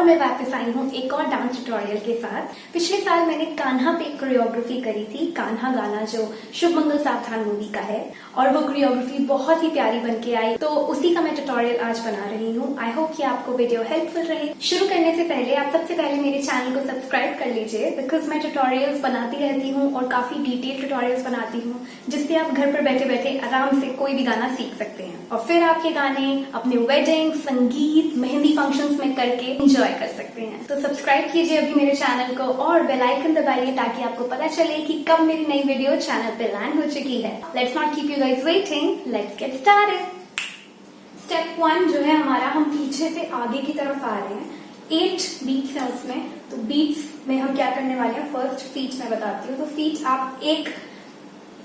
मैं वापस आई हूँ एक और डांस ट्यूटोरियल के साथ। पिछले साल मैंने कान्हा पे कोरियोग्राफी करी थी, कान्हा गाना जो शुभ मंगल सावधान मूवी का है, और वो कोरियोग्राफी बहुत ही प्यारी बन के आई। तो उसी का मैं ट्यूटोरियल आज बना रही हूँ। आई होप कि आपको वीडियो हेल्पफुल रहे। शुरू करने से पहले आप सबसे पहले मेरे चैनल को सब्सक्राइब कर लीजिए, बिकॉज मैं ट्यूटोरियल्स बनाती रहती हूँ और काफी डिटेल ट्यूटोरियल्स बनाती हूँ, जिससे आप घर पर बैठे बैठे आराम से कोई भी गाना सीख सकते हैं और फिर आप ये गाने अपने वेडिंग, संगीत, मेहंदी फंक्शंस में करके एंजॉय कर सकते हैं। तो सब्सक्राइब कीजिए अभी मेरे चैनल को और बेल आइकन दबाइए ताकि आपको पता चले कि कब मेरी नई वीडियो चैनल पे लैंड हो चुकी है। Let's not keep you guys waiting, let's get started. Step 1 जो है हमारा, हम पीछे से आगे की तरफ आ रहे हैं। 8 बीट्स है उसमें, तो बीट्स में हम क्या करने वाले हैं, फर्स्ट फीट मैं बताती हूँ। तो फीट आप एक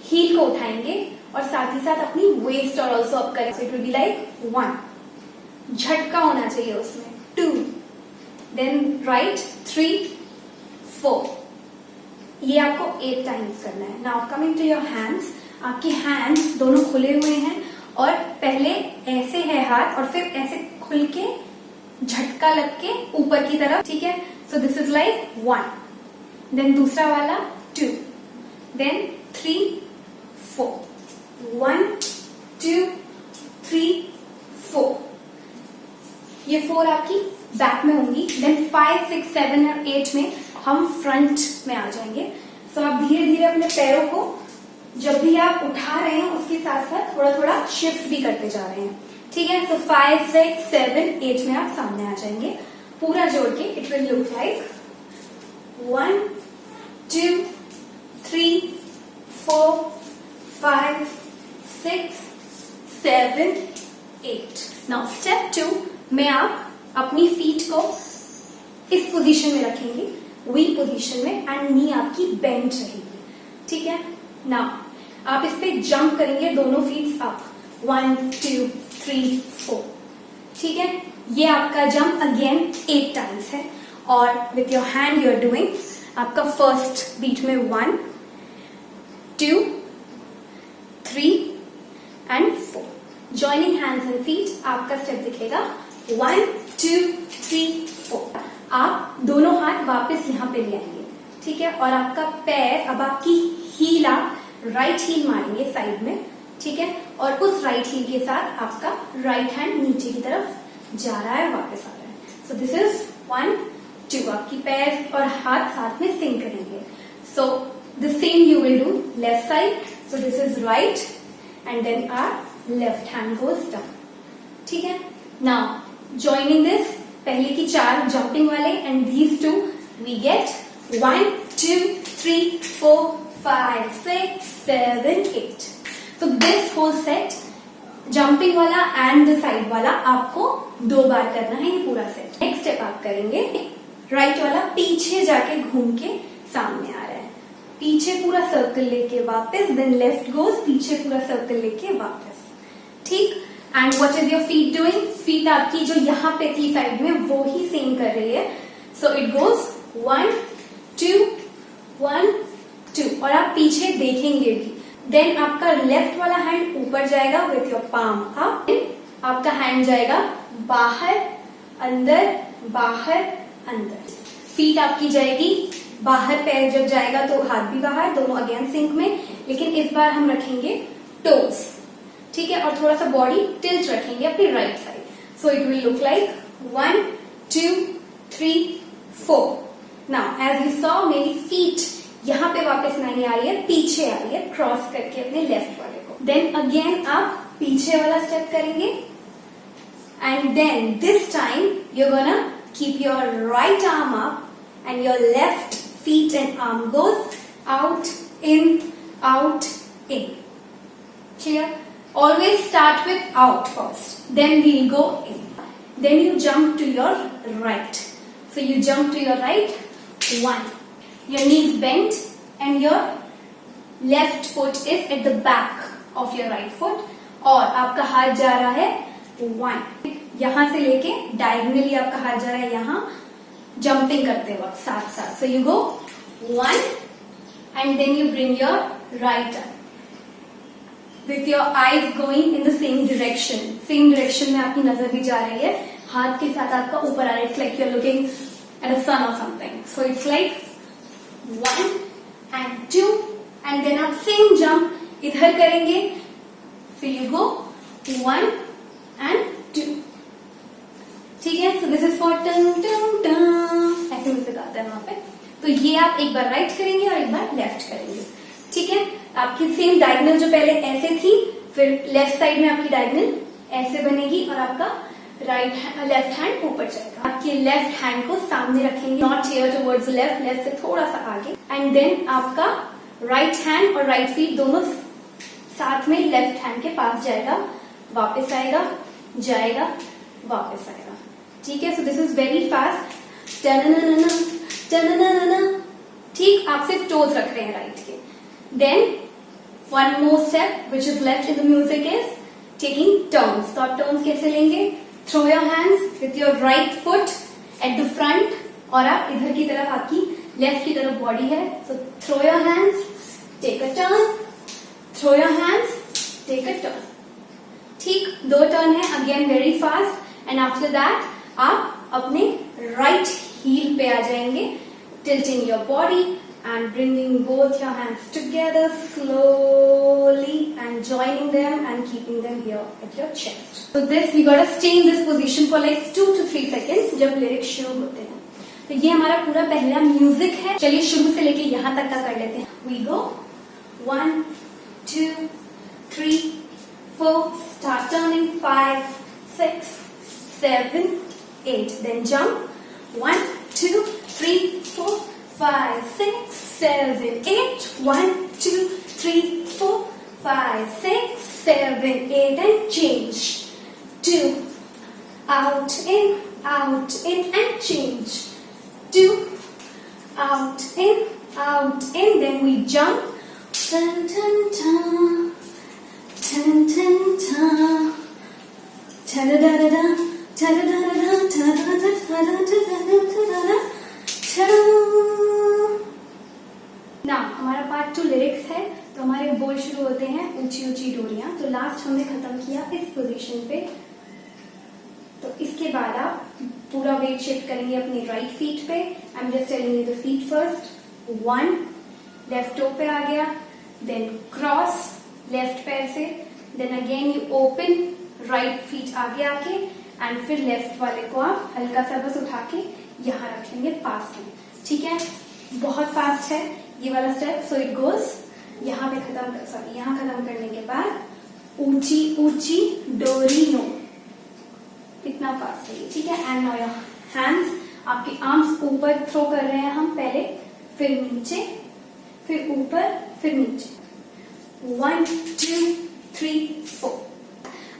हील को उठाएंगे और साथ ही साथ अपनी वेस्ट और ऑल्सो अप करें। इट विल बी लाइक 1, झटका होना चाहिए उसमें, 2, देन राइट 3, 4। ये आपको 8 टाइम्स करना है। Now coming to your hands, आपके हैंड्स दोनों खुले हुए हैं और पहले ऐसे है हाथ और फिर ऐसे खुल के झटका लग के ऊपर की तरफ, ठीक है। So this is like 1, then दूसरा वाला 2, देन 3, 4, 1, 2, 3, 4। ये 4 आपकी बैक में होंगी। देन 5, 6, 7 और 8 में हम फ्रंट में आ जाएंगे। सो आप धीरे धीरे अपने पैरों को जब भी आप उठा रहे हैं उसके साथ साथ थोड़ा थोड़ा शिफ्ट भी करते जा रहे हैं, ठीक है। सो 5, 6, 7, 8 में आप सामने आ जाएंगे पूरा जोड़ के। It will look like 1, 2, 3, 4, 5, 6, 7, 8। Now step 2 में आप अपनी फीट को इस पोजीशन में रखेंगे, वी पोजीशन में, एंड नी आपकी बेंड रहेगी, ठीक है। नाउ आप इस पे जंप करेंगे, दोनों फीट अप, 1, 2, 3, 4, ठीक है। ये आपका जंप अगेन 8 टाइम्स है। और with your hand you are doing आपका फर्स्ट बीट में 1, 2, 3 and 4। Joining hands and feet आपका स्टेप दिखेगा 1, 2, 3, 4। आप दोनों हाथ वापस यहाँ पे ले आएंगे, ठीक है। और आपका पैर, अब आपकी हील, आप राइट हील मारेंगे साइड में, ठीक है। और उस राइट हील के साथ आपका राइट हैंड नीचे की तरफ जा रहा है, वापस आ रहा है। So this is 1, 2। आपकी पैर और हाथ साथ में सिंक करेंगे। So the same you will do left side. So this is right and then our left hand goes down, ठीक है। नाउ जॉइनिंग दिस, पहले की 4 जंपिंग वाले एंड दीज 2 वी गेट 1, 2, 3, 4, 5, 6, 7, 8। तो दिस होल सेट, जंपिंग वाला and the side वाला, आपको 2 बार करना है ये पूरा सेट। नेक्स्ट स्टेप आप करेंगे, राइट वाला पीछे जाके घूम के सामने आ रहा है, पीछे पूरा सर्कल लेके वापस, देन लेफ्ट गोज, पीछे पूरा सर्कल लेके वापस, ठीक। And what is your feet doing, feet आपकी जो यहाँ पे थी साइड में वो ही सेम कर रही है। सो इट गोज 1, 2, 1, 2, और आप पीछे देखेंगे भी। देन आपका लेफ्ट वाला हैंड ऊपर जाएगा विथ योर पाम अप, आपका हैंड जाएगा बाहर अंदर, बाहर अंदर। फीट आपकी जाएगी बाहर, पैर जब जाएगा तो हाथ भी बाहर, दोनों अगेन सिंक में। लेकिन इस बार हम रखेंगे टोज, ठीक है, और थोड़ा सा बॉडी टिल्ट रखेंगे अपनी right side. So it will look like 1, 2, 3, 4। Now as you saw, मेरी फीट यहाँ पे वापस नहीं आ रही है, पीछे आ रही है, क्रॉस करके अपने लेफ्ट वाले को। देन अगेन आप पीछे वाला स्टेप करेंगे and then this time you are gonna keep your right arm up and your left feet and arm goes out, in, out, in. Clear? Always start with out first, then we'll go in. Then you jump to your right. So you jump to your right, 1. Your knees bent and your left foot is at the back of your right foot. और आपका हाथ जा रहा है 1. यहाँ से लेके diagonally आपका हाथ जा रहा है यहाँ, jumping करते वक्त साथ साथ. So you go 1 and then you bring your right arm with your eyes going in the same direction. Same direction में आपकी नजर भी जा रही है, हाथ के साथ आपका ऊपर आ रहा है, it's like you are looking at a sun और something. So it's like 1 and 2 and then आप सेम जंप इधर करेंगे. फिर यू गो 1 and 2. ठीक है. सो दिस इज फॉर टन टन टन, ऐसे म्यूजिक आता है वहां पे. तो ये आप एक बार राइट करेंगे और एक बार लेफ्ट करेंगे. ठीक है. आपकी सेम डायगोनल जो पहले ऐसे थी, फिर लेफ्ट साइड में आपकी डायगोनल ऐसे बनेगी और आपका लेफ्ट हैंड ऊपर जाएगा. आपके लेफ्ट हैंड को सामने रखेंगे, not here towards left, left से थोड़ा सा आगे. एंड देन आपका राइट हैंड और राइट फीट दोनों साथ में लेफ्ट हैंड के पास जाएगा, वापस आएगा, जाएगा, वापस आएगा. ठीक है. So this is very fast. ठीक. आप सिर्फ टोज रख रहे हैं राइट के. Then one more step which is left in the music is taking turns. तो आप टर्न्स कैसे लेंगे? Throw your hands with your right foot at the front, और आप इधर की तरफ, आपकी लेफ्ट की तरफ बॉडी है. So throw your hands, take a turn, throw your hands, take a turn. ठीक. 2 टर्न है. Again very fast. And after that आप अपने राइट हील पे आ जाएंगे, tilting your body and bringing both your hands together slowly and joining them and keeping them here at your chest. So this we gotta stay in this position for like 2 to 3 seconds जब lyrics शुरू होते हैं. तो ये हमारा पूरा पहला music है. चलिए शुरू से लेके यहाँ तक का कर लेते हैं. We go 1 2 3 4, start turning 5 6 7 8, then jump 1 2 3 4 5 6 7 8, 1 2 3 4 5 6 7 8, and change 2 out in and change 2 out in, then we jump tan tan tan tan tan tan ta da da da ta da da da ta da da ta da da ta da. ना हमारा part 2 lyrics है. तो हमारे बोल शुरू होते हैं ऊंची ऊंची डोरियां. तो लास्ट हमने खत्म किया इस पोजीशन पे. तो इसके बाद आप पूरा वेट शिफ्ट करेंगे अपनी राइट फीट पे. I am just telling you the feet first. 1 left toe पे आ गया, देन क्रॉस लेफ्ट पैर से, then again you open right feet आगे आके, एंड फिर लेफ्ट वाले को आप हल्का सा बस उठा के यहाँ रखेंगे पास में. ठीक है. बहुत फास्ट है ये वाला स्टेप. सो इट गोज यहाँ पे यहाँ खत्म करने के बाद ऊंची ऊंची डोरियों. इतना फास्ट है ये. ठीक है. एंड नाउ योर हैंड्स, आपके आर्म्स ऊपर थ्रो कर रहे हैं हम पहले, फिर नीचे, फिर ऊपर, फिर नीचे. 1 2 3 4.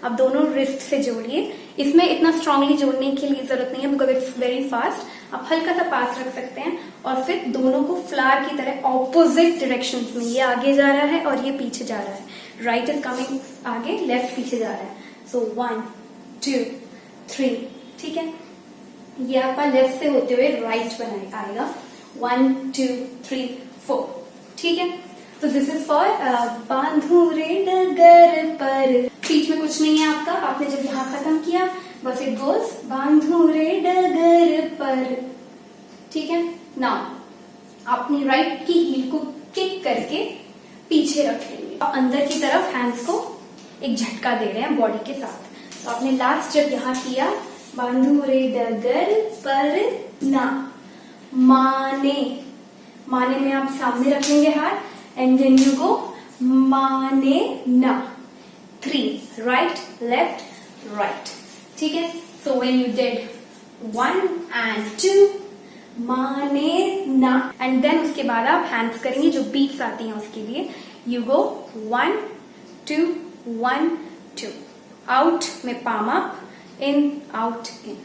अब दोनों रिस्ट से जोड़िए. इसमें इतना स्ट्रांगली जोड़ने की जरूरत नहीं है बिकॉज इट्स वेरी फास्ट. आप हल्का सा पास रख सकते हैं और फिर दोनों को फ्लावर की तरह ऑपोजिट डायरेक्शन में, ये आगे जा रहा है और ये पीछे जा रहा है. राइट इज कमिंग आगे, लेफ्ट पीछे जा रहा है. सो 1 2 3. ठीक है. ये आपका लेफ्ट से होते हुए राइट आएगा. 1 2 3 4. ठीक है. तो दिस इज फॉर बांधू रे डगर पर. बीच में कुछ नहीं है आपका. आपने जब यहाँ खत्म किया बस इट गोज बांधू रे डगर पर. ठीक है. नाउ अपनी राइट की हील को किक करके पीछे रख लेंगे और अंदर की तरफ हैंड्स को एक झटका दे रहे हैं बॉडी के साथ. तो आपने लास्ट जब यहाँ किया बांधू रे डगर पर ना, माने में आप सामने रखेंगे हाथ, and then you go माने ना. 3 right left right. ठीक है. So when you did 1 and 2 माने ना, and then उसके बाद आप हैंड्स करेंगे जो बीट्स आती हैं उसके लिए. You go 1 2 1 2. आउट में palm up, in out in.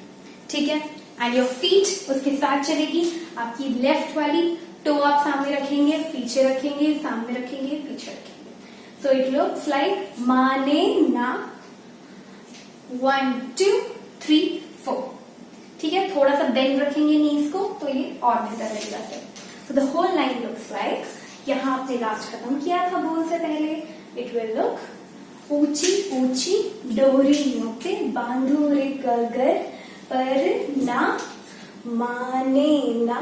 ठीक है. एंड योर फीट उसके साथ चलेगी. आपकी लेफ्ट वाली टो आप सामने रखेंगे, पीछे रखेंगे, सामने रखेंगे, पीछे रखेंगे. सो इट लुक्स लाइक माने ना 1 2 3 4. ठीक है. थोड़ा सा बेंड रखेंगे नीज को तो ये और बेहतर रहेगा. So the whole line looks like यहाँ आपने लास्ट खत्म किया था बोल से पहले. इट विल लुक ऊंची ऊंची डोरियों पे बांधो रे गगर पर ना माने ना,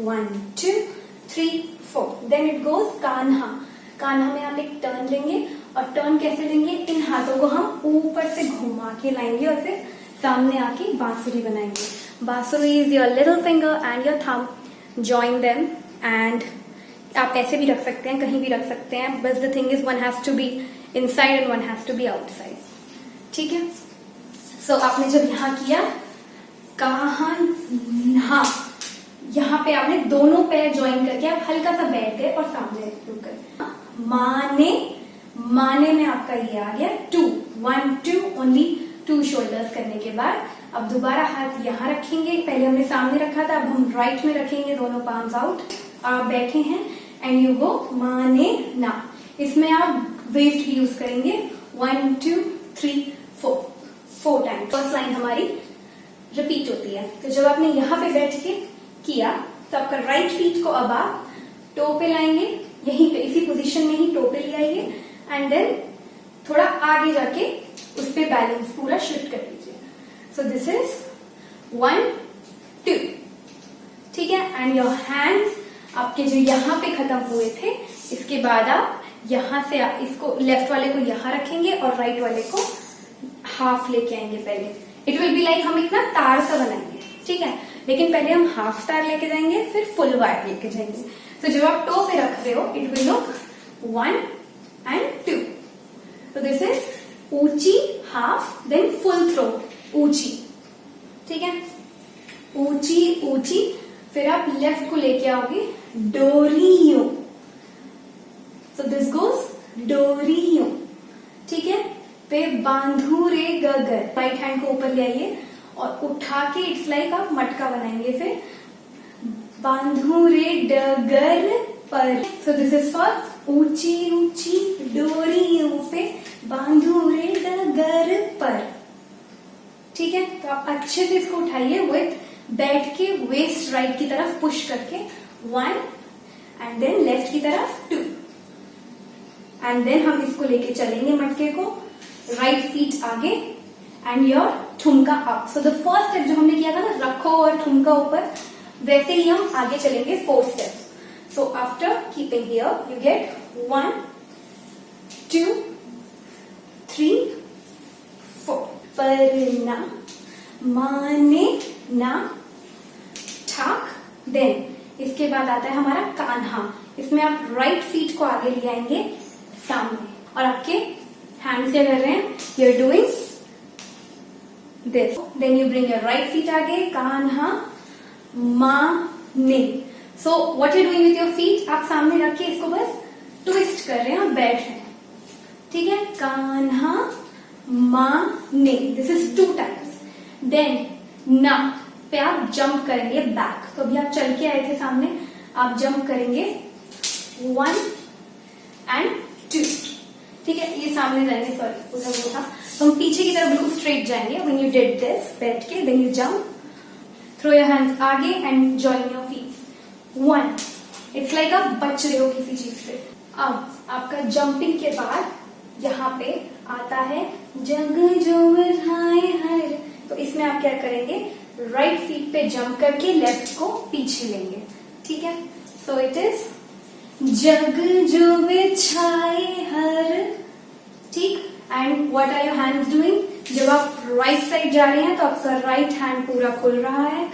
1 2 3 4। Then it goes Kanha. Kanha में आप एक टर्न लेंगे, और टर्न कैसे लेंगे, इन हाथों को हम ऊपर से घुमा के लाएंगे और फिर सामने आके बांसुरी बनाएंगे। बांसुरी is your little finger and your thumb, join them, and आप ऐसे भी रख सकते हैं, कहीं भी रख सकते हैं, बस the thing is one has to be inside and one has to be outside. ठीक है, सो आपने जब यहाँ किया कान्हा, यहाँ पे आपने दोनों पैर ज्वाइन करके आप हल्का सा बैठ गए और सामने रुक गए। माने, माने में आपका ये आ गया 2 1 2, ओनली 2 शोल्डर्स करने के बाद अब दोबारा हाथ यहाँ रखेंगे, पहले हमने सामने रखा था, अब हम राइट में रखेंगे, दोनों पाम्स आउट, आप बैठे हैं एंड यू गो माने ना। इसमें आप वेस्ट भी यूज करेंगे, 1 2 3 4 टाइम। फर्स्ट लाइन हमारी रिपीट होती है। तो जब आपने यहाँ पे बैठ के किया तो आपका राइट फीट को अब आप टो पे लाएंगे, यहीं पे इसी पोजीशन में ही टो पे ले आइए, एंड देन थोड़ा आगे जाके उस पे बैलेंस पूरा शिफ्ट कर लीजिए। सो दिस इज 1 2, ठीक है, एंड योर हैंड्स आपके जो यहाँ पे खत्म हुए थे, इसके बाद आप यहाँ से इसको लेफ्ट वाले को यहाँ रखेंगे और राइट वाले को हाफ लेके आएंगे। पहले इट विल बी लाइक हम एक ना तार सा बनाएंगे, ठीक है, लेकिन पहले हम हाफ तार लेके जाएंगे, फिर फुल वायर लेके जाएंगे। तो जब आप टो पे रख रहे हो इट विल लुक 1 and 2। तो दिस इज ऊंची हाफ, देन फुल थ्रो, ऊंची, ठीक है, ऊंची ऊंची, फिर आप लेफ्ट को लेके आओगे डोरियो। सो दिस गोज डोरियो, ठीक है, पे बांधू रे गगर, राइट हैंड को ऊपर ले आइए और उठा के इट्स लाइक आप मटका बनाएंगे, फिर बांधू रे डगर पर। सो दिस इज फॉर ऊंची ऊंची डोरियों पे बांधू रे डगर पर, ठीक है। तो आप अच्छे से इसको उठाइए विथ बैठ के वेस्ट राइट की तरफ पुश करके 1 एंड देन लेफ्ट की तरफ 2, एंड देन हम इसको लेके चलेंगे मटके को, राइट फीट आगे एंड योर ठुमका up. So the first step जो हमने किया था ना, रखो और ठुमका ऊपर, वैसे ही हम आगे चलेंगे 4 steps. So after keeping here you get 1 2 3 4। पर ना माने ना ठाक। देन इसके बाद आता है हमारा कान्हा। इसमें आप राइट फीट को आगे ले आएंगे सामने, और आपके हैंड्स क्या कर रहे हैं, you are doing this, then you bring your right feet आगे, कान्हा माने। So what you doing with your feet, आप सामने रख के इसको बस ट्विस्ट कर रहे हैं और बैठ रहे हैं, ठीक है, कान्हा माने। This is 2 times. देन ना पे आप जंप करेंगे बैक। तो अभी आप चल के आए थे सामने, आप जंप करेंगे 1 and 2, ठीक है, ये सामने जाएंगे, सॉरी उधर वो था, तो हम पीछे की तरफ बिल्कुल स्ट्रेट जाएंगे। व्हेन यू डिड दिस बैठ के, then you jump, throw your hands आगे and join your feet 1। It's like आप बच रहे हो किसी चीज से। अब आपका जंपिंग के बाद यहाँ पे आता है जग जो बढ़ाए हर, तो इसमें आप क्या करेंगे, राइट फीट पे जंप करके लेफ्ट को पीछे लेंगे, ठीक है। सो इट इज जग जो बिछाए हर, ठीक, and what are your hands doing, जब आप राइट साइड जा रहे हैं तो आपका राइट हैंड पूरा खुल रहा है,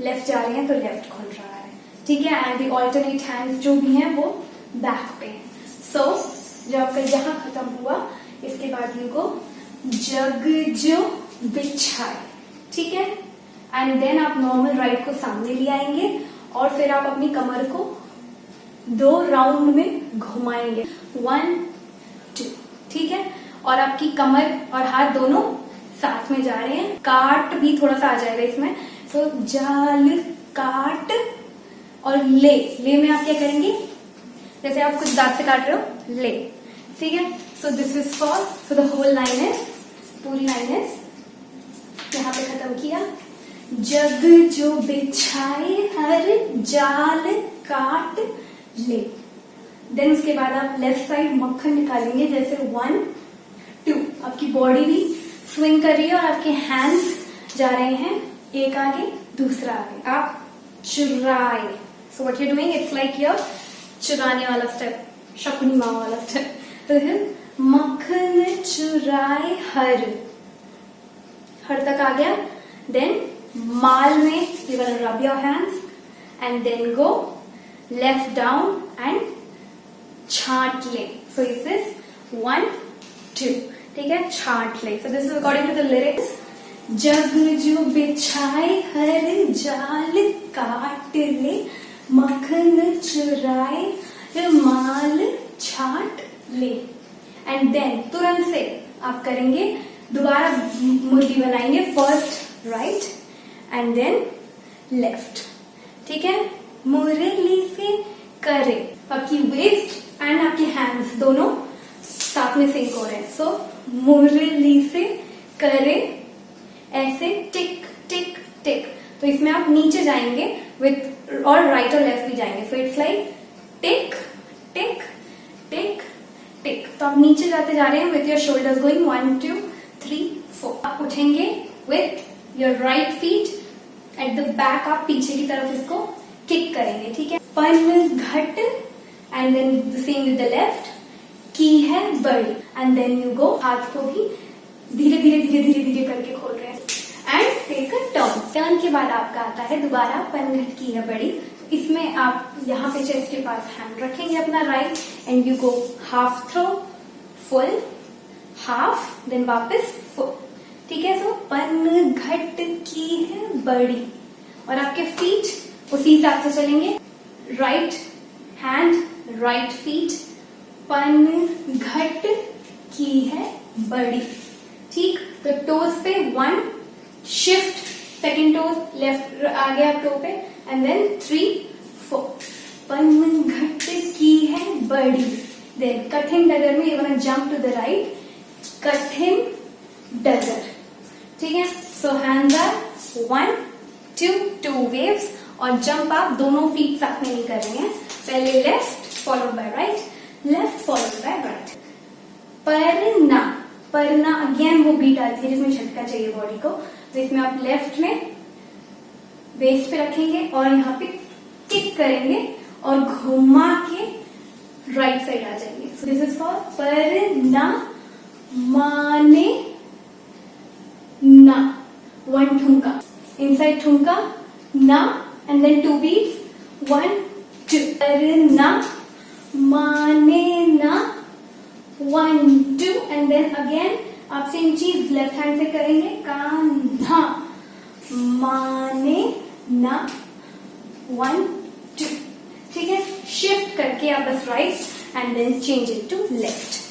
लेफ्ट जा रहे हैं तो लेफ्ट खुल रहा है, ठीक है, एंड द ऑल्टरनेट हैंड्स जो भी हैं वो बैक पे हैं। सो जब आपका यहाँ खत्म हुआ, इसके बाद यू गो जग जो बिछाए, ठीक है, एंड देन आप नॉर्मल राइट को सामने ले आएंगे और फिर आप अपनी कमर को 2 राउंड में घुमाएंगे 1 2, ठीक है, और आपकी कमर और हाथ दोनों साथ में जा रहे हैं। काट भी थोड़ा सा आ जाएगा इसमें, तो जाल काट और ले में आप क्या करेंगे, जैसे आप कुछ दांत से काट रहे हो, ले, ठीक है। So this is for, so the whole line is, पूरी लाइन इज यहाँ पे खत्म किया, जग जो बिछाए हर जाल काट ले। देन उसके बाद आप लेफ्ट साइड मक्खन निकालेंगे, जैसे 1 2, आपकी बॉडी भी स्विंग कर रही है और आपके हैंड्स जा रहे हैं एक आगे दूसरा आगे, आप चुराए। सो what you doing, it's like your चुराने वाला स्टेप, शकुनी माँ वाला स्टेप। तो मक्खन चुराए हर तक आ गया। देन माल में you gonna rub your hands and then go left down and छांट ले। सो इस इज 1 2, ठीक है, छांट ले। So this is according to the lyrics. जग जो बिछाए हर जाल काट ले, मक्खन चुराए माल छांट ले। एंड देन तुरंत से आप करेंगे, दोबारा मुर्गी बनाएंगे, first right and then left, ठीक है। मुरली से करे, आपकी वेस्ट एंड आपके हैंड्स दोनों साथ में सिंक हो रहे हैं। सो मुरली से करे, ऐसे टिक टिक टिक। तो इसमें आप नीचे जाएंगे विथ और राइट और लेफ्ट भी जाएंगे। सो इट्स लाइक टिक टिक टिक टिक। तो आप नीचे जाते जा रहे हैं विथ योर शोल्डर्स गोइंग 1 2 3 4। आप उठेंगे with your right feet at the back, आप पीछे की तरफ इसको किक करेंगे, ठीक है। पन घट and then the same with the left, की है बड़ी एंड देन यू गो, हाथ को भी धीरे धीरे धीरे धीरे धीरे करके खोल रहे हैं and take a turn. Turn के बाद आपका आता है दोबारा पन घट की है बड़ी। इसमें आप यहाँ पे चेस्ट के पास हैंड रखेंगे अपना right and you go half throw, full, half, then वापस फुल, ठीक है। सो पन घट की है बड़ी और आपके फीट उसी हिसाब से चलेंगे, राइट हैंड राइट फीट, पन घट की है बड़ी, ठीक। तो टोज पे 1 शिफ्ट, सेकंड टोज लेफ्ट आ गया टो पे एंड देन 3 4। पन घट की है बड़ी, देन कठिन डगर में you gonna jump to the right, कठिन डगर, ठीक है। सो हैंड्स आर 1 2 2 वेव्स और जंप आप दोनों फीट साथ में नहीं कर रहे हैं, पहले left followed by right, left followed by right. परना, परना अगेन वो बीट आती है जिसमें झटका चाहिए बॉडी को। तो इसमें आप लेफ्ट में वेस्ट पे रखेंगे और यहाँ पे किक करेंगे और घुमा के राइट साइड आ जाएंगे। सो दिस इज फॉर परना, माने ना, 1 ठुमका, इनसाइड ठुमका ना एंड देन 2 बीट्स 1 2। परना माने ना 1 2 एंड देन अगेन आप सेम चीज लेफ्ट हैंड से करेंगे, कान्हा माने ना 1 2, ठीक है। शिफ्ट करके आप बस right and then change it to left.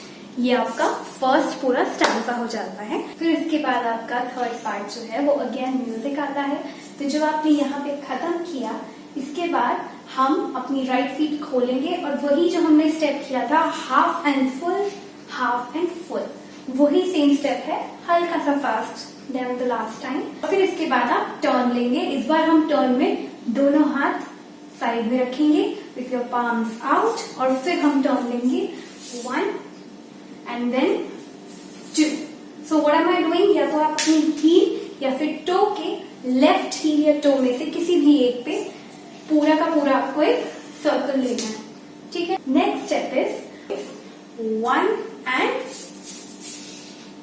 ये आपका फर्स्ट पूरा स्टैंजा हो जाता है। फिर इसके बाद आपका थर्ड पार्ट जो है वो अगेन म्यूजिक आता है। तो जब आपने यहाँ पे खत्म किया, इसके बाद हम अपनी राइट फीट खोलेंगे और वही जो हमने स्टेप किया था half and full, half and full, वही सेम स्टेप है, हल्का सा fast then the last time. फिर इसके बाद आप टर्न लेंगे। इस बार हम टर्न में दोनों हाथ साइड में रखेंगे विथ योर पाम्स आउट और फिर हम टर्न लेंगे 1 and then 2। So what am I doing, या तो आप अपनी हील या फिर टो के लेफ्ट हील या टो में से किसी भी एक पे पूरा का पूरा आपको एक सर्कल लेना है, ठीक है। नेक्स्ट स्टेप इज 1 एंड,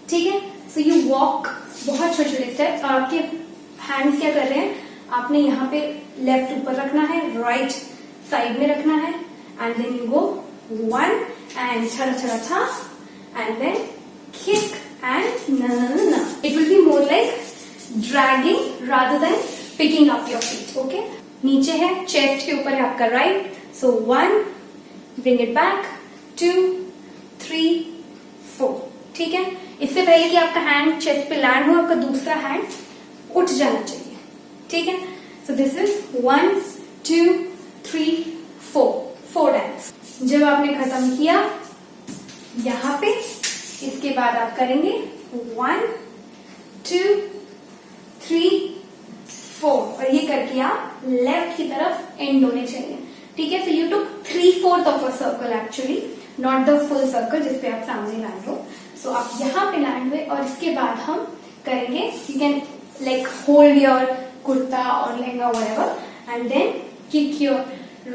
ठीक है। सो यू वॉक, बहुत छोटे छोटे स्टेप्स और आपके हैंड्स क्या कर रहे हैं, आपने यहाँ पे लेफ्ट ऊपर रखना है, राइट साइड में रखना है and then you go 1 and छड़ा छड़ा छा एंड देन किक एंड ना। It will be more like dragging rather than picking up your feet, okay. नीचे है, चेस्ट के ऊपर है आपका right, so 1 bring it back, 2 3 4, ठीक है। इससे पहले कि आपका हैंड चेस्ट पे लैंड हो, आपका दूसरा हैंड उठ जाना चाहिए, ठीक है। So this is 1 2 3 4 times. जब आपने खत्म किया यहाँ पे, इसके बाद आप करेंगे 1 2 3 4 और ये करके आप लेफ्ट की तरफ एंड होने चाहिए, ठीक है। So you took 3/4 of a circle actually, not the full circle जिसपे आप सामने लैंड हो। सो आप यहाँ पे लैंड हुए और इसके बाद हम करेंगे, you can like hold your kurta और lehenga whatever, and then kick your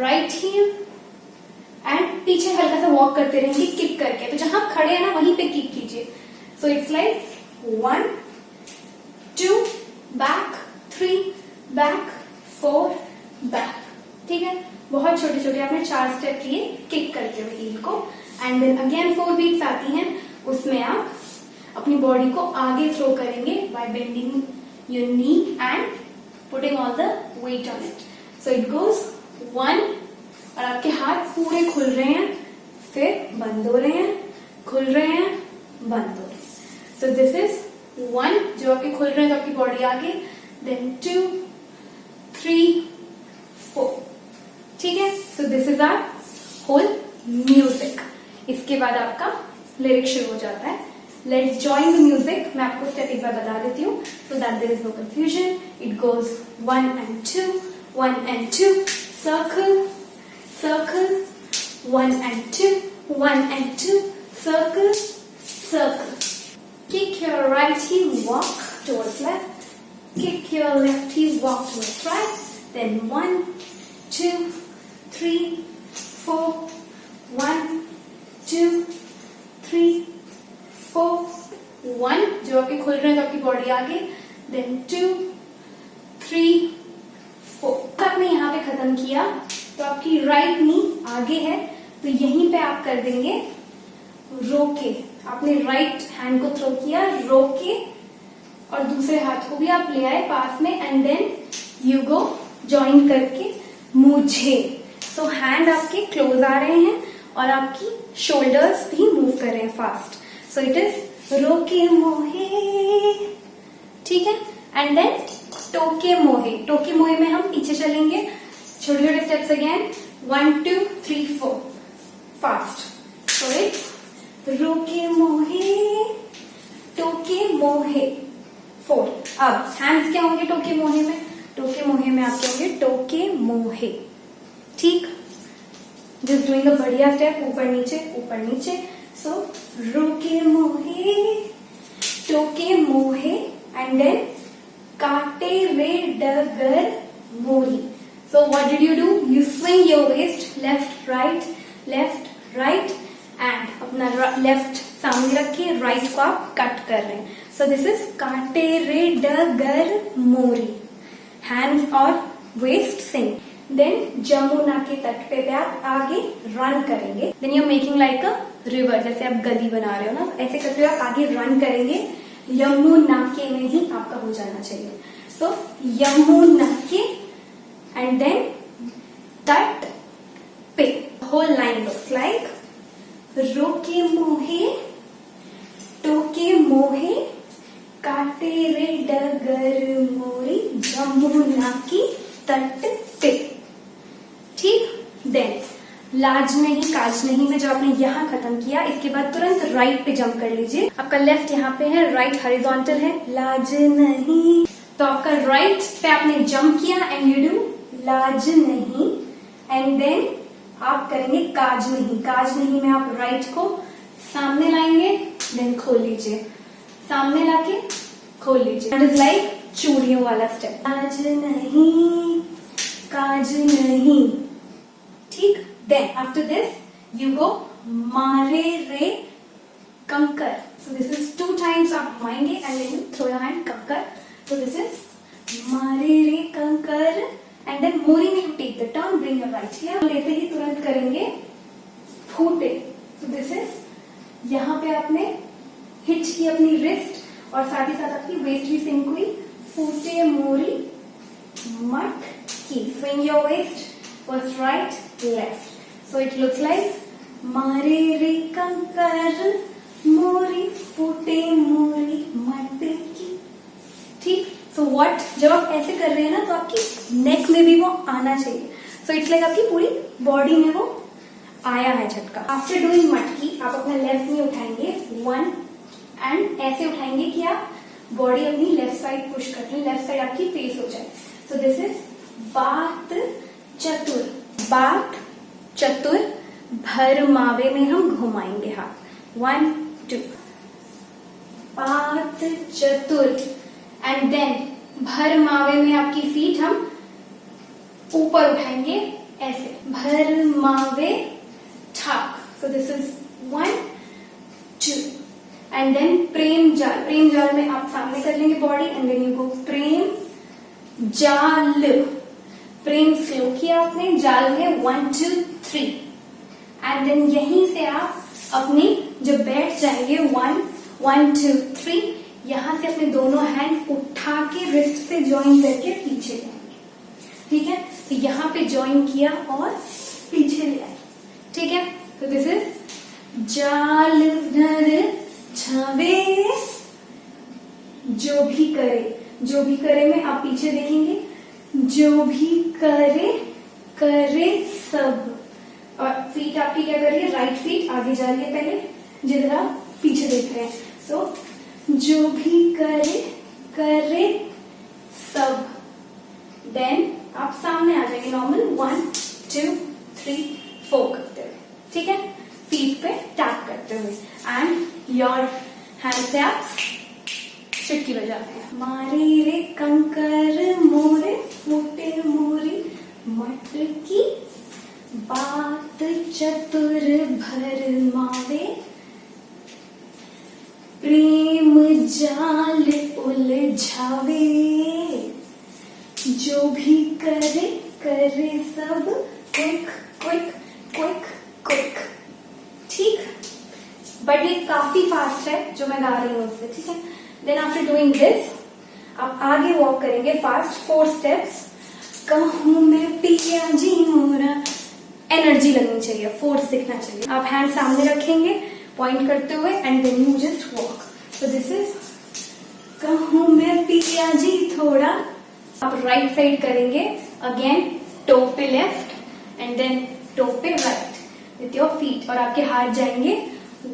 right heel and पीछे हल्का सा वॉक करते रहेंगे किक करके, तो जहां खड़े हैं ना वहीं पे किक कीजिए. सो it's like 1 2 back, 3 back, 4 back. ठीक है, बहुत छोटे छोटे आपने 4 स्टेप लिए किक करते हुए हील को. एंड देन अगेन 4 बीट्स आती हैं, उसमें आप अपनी बॉडी को आगे थ्रो करेंगे by bending your knee and putting all the weight on it. So it goes 1 और आपके हाथ पूरे खुल रहे हैं, फिर बंद हो रहे हैं, खुल रहे हैं, बंद हो रहे हैं. सो दिस इज 1 जो आपके खुल रहे हैं तो आपकी बॉडी आगे, देन 2 3 4. ठीक है, so this is our whole music. इसके बाद आपका लिरिक्स शुरू हो जाता है. Let's join the music. मैं आपको स्टेप एक बार बता देती हूँ so that there is no confusion. It goes 1 and 2, 1 and 2, circle circle, 1 and 2, 1 and 2, circle circle. Kick your right heel, walk towards left. Kick your left heel, walk towards right. Then 1 2 3 4, 1 2 3 4, 1 जो आपके खुल रहे हैं तो आपकी body आगे, then 2 3 4. आपने यहाँ पे खत्म किया तो आपकी राइट नी आगे है, तो यहीं पे आप कर देंगे रोके. आपने राइट हैंड को थ्रो किया, रोके, और दूसरे हाथ को भी आप ले आए पास में, and then you go join करके मुझे. सो हैंड आपके क्लोज आ रहे हैं और आपकी शोल्डर्स भी मूव कर रहे हैं फास्ट. सो इट इज रोके मोहे. ठीक है, एंड देन टोके मोहे. टोके मोहे में हम पीछे चलेंगे, छोटे छोटे steps again, 1 2 3 4 fast. So it's रोके मोहे, टोके मोहे 4. अब हैंड्स क्या होंगे टोके मोहे में? टोके मोहे में आप क्या होंगे? टोके मोहे. ठीक, जस्ट डूइंग अ बढ़िया स्टेप, ऊपर नीचे. सो रोके मोहे, टोके मोहे, एंड देन काटे रे डगर मोरी. So what did you do? You swing your waist left right and अपना लेफ्ट सामने रखिए, राइट को आप कट कर रहे हैं. So this is काटे रे डगर मोरी. हैंड्स और वेस्ट सिंग. देन जमुना के तट पे आप आगे रन करेंगे. Then you making like a river, जैसे आप गली बना रहे हो ना, ऐसे करते हुए आप आगे रन करेंगे. यमुना के में ही आपका हो जाना चाहिए. So यमुना के and then that पे whole line looks like रोके मोहे, टोके मोहे, काटे रे डगर मोरी, जमुना की तट पे. ठीक, देन लाज नहीं काज नहीं में जो आपने यहाँ खत्म किया, इसके बाद तुरंत राइट पे जंप कर लीजिए. आपका लेफ्ट यहाँ पे है, राइट हॉरिजॉन्टल है. लाज नहीं, तो आपका राइट पे आपने जंप किया एंड यू डू लाज नहीं, एंड देन आप करेंगे काज नहीं. काज नहीं में आप राइट को सामने लाएंगे, देन खोल लीजिए, सामने लाके खोल लीजिए. दैट इज लाइक चूड़ियों वाला स्टेप. काज नहीं काज नहीं. ठीक, then after this you go मारे रे कंकर. सो दिस इज 2 times आप घुमाएंगे and then you throw your hand कंकर. सो दिस इज मारे रे कंकर. एंड देन मोरी में you take the turn, bring your right here. लेते ही तुरंत करेंगे फूटे. सो दिस इज, यहाँ पे आपने हिच की अपनी रिस्ट और साथ ही साथ आपकी वेस्ट भी सिंक हुई. फूटे मोरी मट की. Swing your waist first right left. So it looks like मारे रे कंकर मोरी, फूटे मोरी मट की. ठीक, सो व्हाट, जब आप ऐसे कर रहे हैं ना तो आपकी नेक में भी वो आना चाहिए. सो इट्स लाइक आपकी पूरी बॉडी में वो आया है झटका. आफ्टर डूइंग मटकी आप अपना लेफ्ट नी उठाएंगे 1 एंड ऐसे उठाएंगे कि आप बॉडी अपनी लेफ्ट साइड पुश करते हैं, लेफ्ट साइड आपकी फेस हो जाए. सो दिस इज बात चतुर. बात चतुर, भर मावे में हम घुमाएंगे हाथ. 1 2 बात चतुर, एंड देन भर मावे में आपकी फीट हम ऊपर उठाएंगे ऐसे, भर मावे ठाक। So this is 1 2 and then प्रेम जाल। प्रेम जाल में आप सामने कर लेंगे body and then you go प्रेम जाल। प्रेम स्लो किया आपने, जाल में 1 2 3 एंड देन यहीं से आप अपनी जो बैठ जाएंगे 1 1 2 3, यहां से अपने दोनों हैंड उठा के रिस्ट से ज्वाइन करके पीछे जाएंगे। ठीक है, तो यहां पे ज्वाइन किया और पीछे ले आए। ठीक है, तो दिस इज जाल नर छावे। जो भी करे, जो भी करे में आप पीछे देखेंगे, जो भी करे करे सब। और फीट आपकी क्या कर रही है, राइट फीट आगे जा रही है पहले, जिधर आप पीछे देख रहे हैं। सो जो भी करे करे सब। देन आप सामने आ जाएंगे नॉर्मल 1 2 3 4 करते हुए। ठीक है, फीट पे टैप करते हुए एंड योर हैंड से आप चुटकी बजाते हैं। मारे रे कंकर मोरे फूटे मोरी मटकी, बात चतुर भर मावे, प्रेम जाल उलझावे। जो भी करे करे सब, क्विक क्विक क्विक क्विक। ठीक, बट ये काफी फास्ट है जो मैं गा रही हूँ उससे। ठीक है, देन आफ्टर डूइंग दिस आप आगे वॉक करेंगे फास्ट 4 स्टेप्स। कहूं मैं पिया जी मोरा, एनर्जी लगनी चाहिए, फोर्स दिखना चाहिए। आप हैंड सामने रखेंगे पॉइंट करते हुए and then you just walk. So this is कहूं मैं पिया जी थोड़ा। आप राइट साइड करेंगे अगेन, टो पे लेफ्ट एंड देन टो पे राइट विथ योर फीट, और आपके हाथ जाएंगे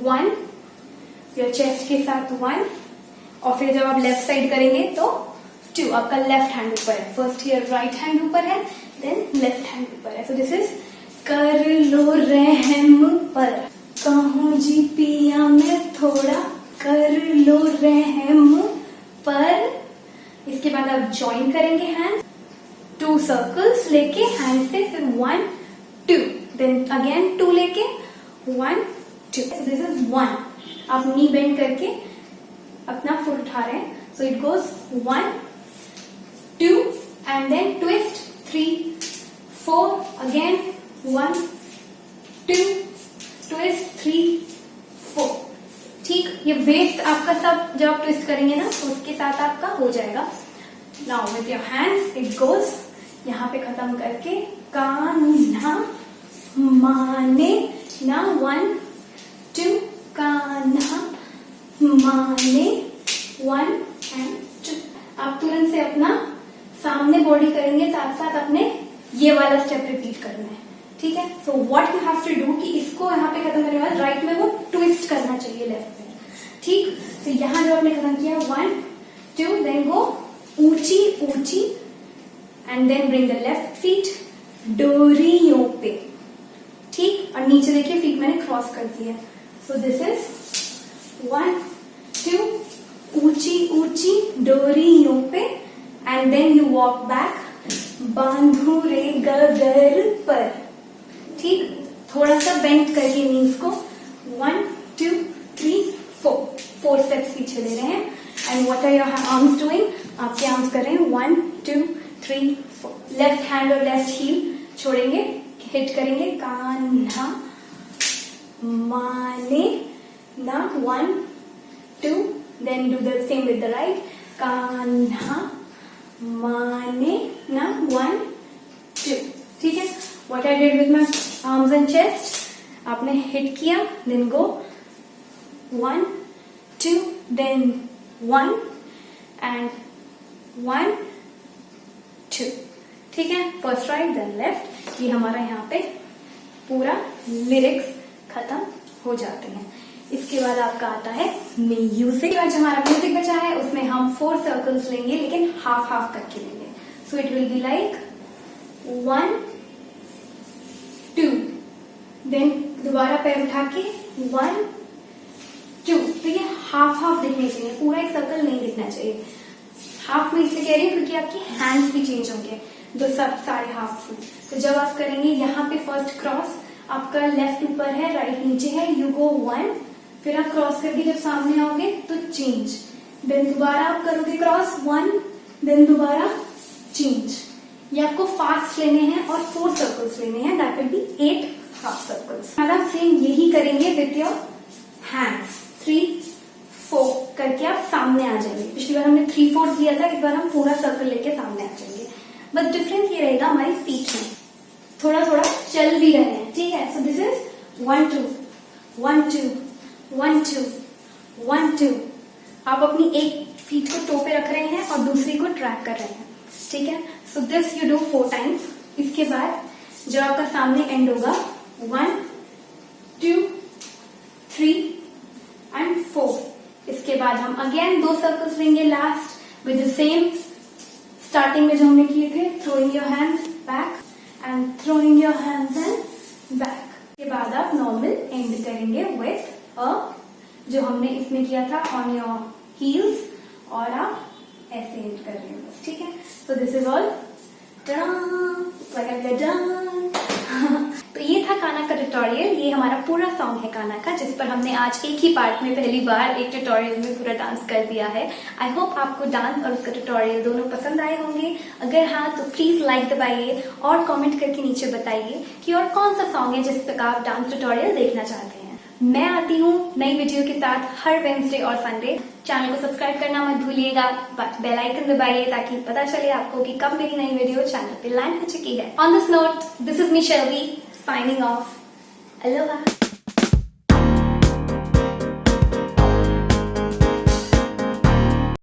1 योर चेस्ट के साथ 1, और फिर जब आप लेफ्ट साइड करेंगे तो 2। आपका लेफ्ट हैंड ऊपर है, फर्स्ट हियर राइट हैंड ऊपर है, देन लेफ्ट हैंड ऊपर है। सो दिस इज कर लो रहम पर, कहूं जी पिया मैं थोड़ा, कर लो रहम पर। इसके बाद आप ज्वाइन करेंगे हैंड, 2 सर्कल्स लेके हैंड से, फिर 1 2, देन अगेन 2 लेके 1 2। This is 1। आप नी बेंड करके अपना फुट उठा रहे हैं। So it goes 1 2 and then twist 3 4, again 1 2 twist 3 4। ठीक, ये वेस्ट आपका सब जब आप ट्विस्ट करेंगे ना तो उसके साथ आपका हो जाएगा। Now with your hands it goes, यहाँ पे खत्म करके कान्हा माने ना 1 2, कान्हा माने 1 एंड 2। आप तुरंत से अपना सामने बॉडी करेंगे, साथ साथ अपने ये वाला स्टेप रिपीट करना है। ठीक है, so what you have to do कि इसको यहाँ पे खत्म करने के बाद राइट में वो ट्विस्ट करना चाहिए लेफ्ट में। ठीक, तो यहाँ जो आपने खत्म किया 1 2, देन गो ऊंची ऊंची and then bring the left feet डोरियों पे। ठीक, और नीचे देखिए फीट मैंने क्रॉस कर दी है। सो दिस इज 1 2, ऊंची ऊंची डोरियों पे and then you walk back, बांधू रे गगर पर। ठीक, थोड़ा सा बेंड करिए नीज को, 1 2 3 4 स्टेप्स पीछे ले रहे हैं। And what are your arms doing, आपके आर्म्स कर रहे हैं 1 2 3 4। लेफ्ट हैंड और लेफ्ट हील छोड़ेंगे, हिट करेंगे कान्हा माने ना 1 2, then do the same with the right, Kanha माने ना 1 2। ठीक है, what I did with my arms and chest, आपने हिट किया, देन गो 1 2, देन 1 एंड 1 2। ठीक है, फर्स्ट राइट देन लेफ्ट। ये हमारा यहाँ पे पूरा लिरिक्स खत्म हो जाते हैं। इसके बाद आपका आता है म्यूजिक। आज हमारा म्यूजिक बचा है, उसमें हम 4 सर्कल्स लेंगे लेकिन हाफ हाफ करके लेंगे। So it will be like 1 2, then दोबारा पैर उठा के 1 2। तो ये हाफ हाफ दिखने चाहिए, पूरा एक सर्कल नहीं दिखना चाहिए। हाफ में इसलिए कह रही हूँ क्योंकि आपके हैंड्स भी चेंज होंगे, दो सब सारे हाफ में। तो जब आप करेंगे यहाँ पे फर्स्ट क्रॉस, आपका लेफ्ट ऊपर है, राइट नीचे है, यू गो 1, फिर आप क्रॉस करके जब सामने आओगे तो चेंज, देन दोबारा आप करोगे क्रॉस 1, देन दोबारा चेंज। ये आपको फास्ट लेने हैं और 4 सर्कल्स लेने हैं, that will be 8 half circles. अब आप सेम यही करेंगे विथ योर हैंड्स, 3, 4 करके आप सामने आ जाएंगे। पिछली बार हमने 3/4 किया था, इस बार हम पूरा सर्कल लेके सामने आ जाएंगे। बस डिफरेंस ये रहेगा हमारी फीट में, थोड़ा थोड़ा चल भी रहे हैं, ठीक है। So this is 1 2 1 2 1 2 1 2। आप अपनी एक फीट को टो पे रख रहे हैं और दूसरी को ट्रैक कर रहे हैं, ठीक है। So this you do 4 times. इसके बाद जब आपका सामने एंड होगा 1 2 3 एंड 4, इसके बाद हम अगेन 2 सर्कल्स लेंगे last with the same starting में जो हमने किए थे, throwing your hands back and throwing your hands and back. के बाद आप नॉर्मल एंड करेंगे विथ अ, जो हमने इसमें किया था ऑन योर हील्स, और आप ऐसे एंड कर रहे हैं बस, ठीक है। So this is all done. तो ये था कान्हा का ट्यूटोरियल। ये हमारा पूरा सॉन्ग है कान्हा का, जिस पर हमने आज एक ही पार्ट में पहली बार एक ट्यूटोरियल में पूरा डांस कर दिया है। आई होप आपको डांस और उसका ट्यूटोरियल दोनों पसंद आए होंगे। अगर हाँ तो प्लीज लाइक दबाइए और कमेंट करके नीचे बताइए कि और कौन सा सॉन्ग है जिस पर आप डांस ट्यूटोरियल देखना चाहते हैं। मैं आती हूँ नई वीडियो के साथ हर वेडनेसडे और संडे। चैनल को सब्सक्राइब करना मत भूलिएगा, बेल आइकन दबाइए ताकि पता चले आपको कि कब मेरी नई वीडियो चैनल पे लैंड हो चुकी है। On this note, this is me शर्वी signing off. Aloha.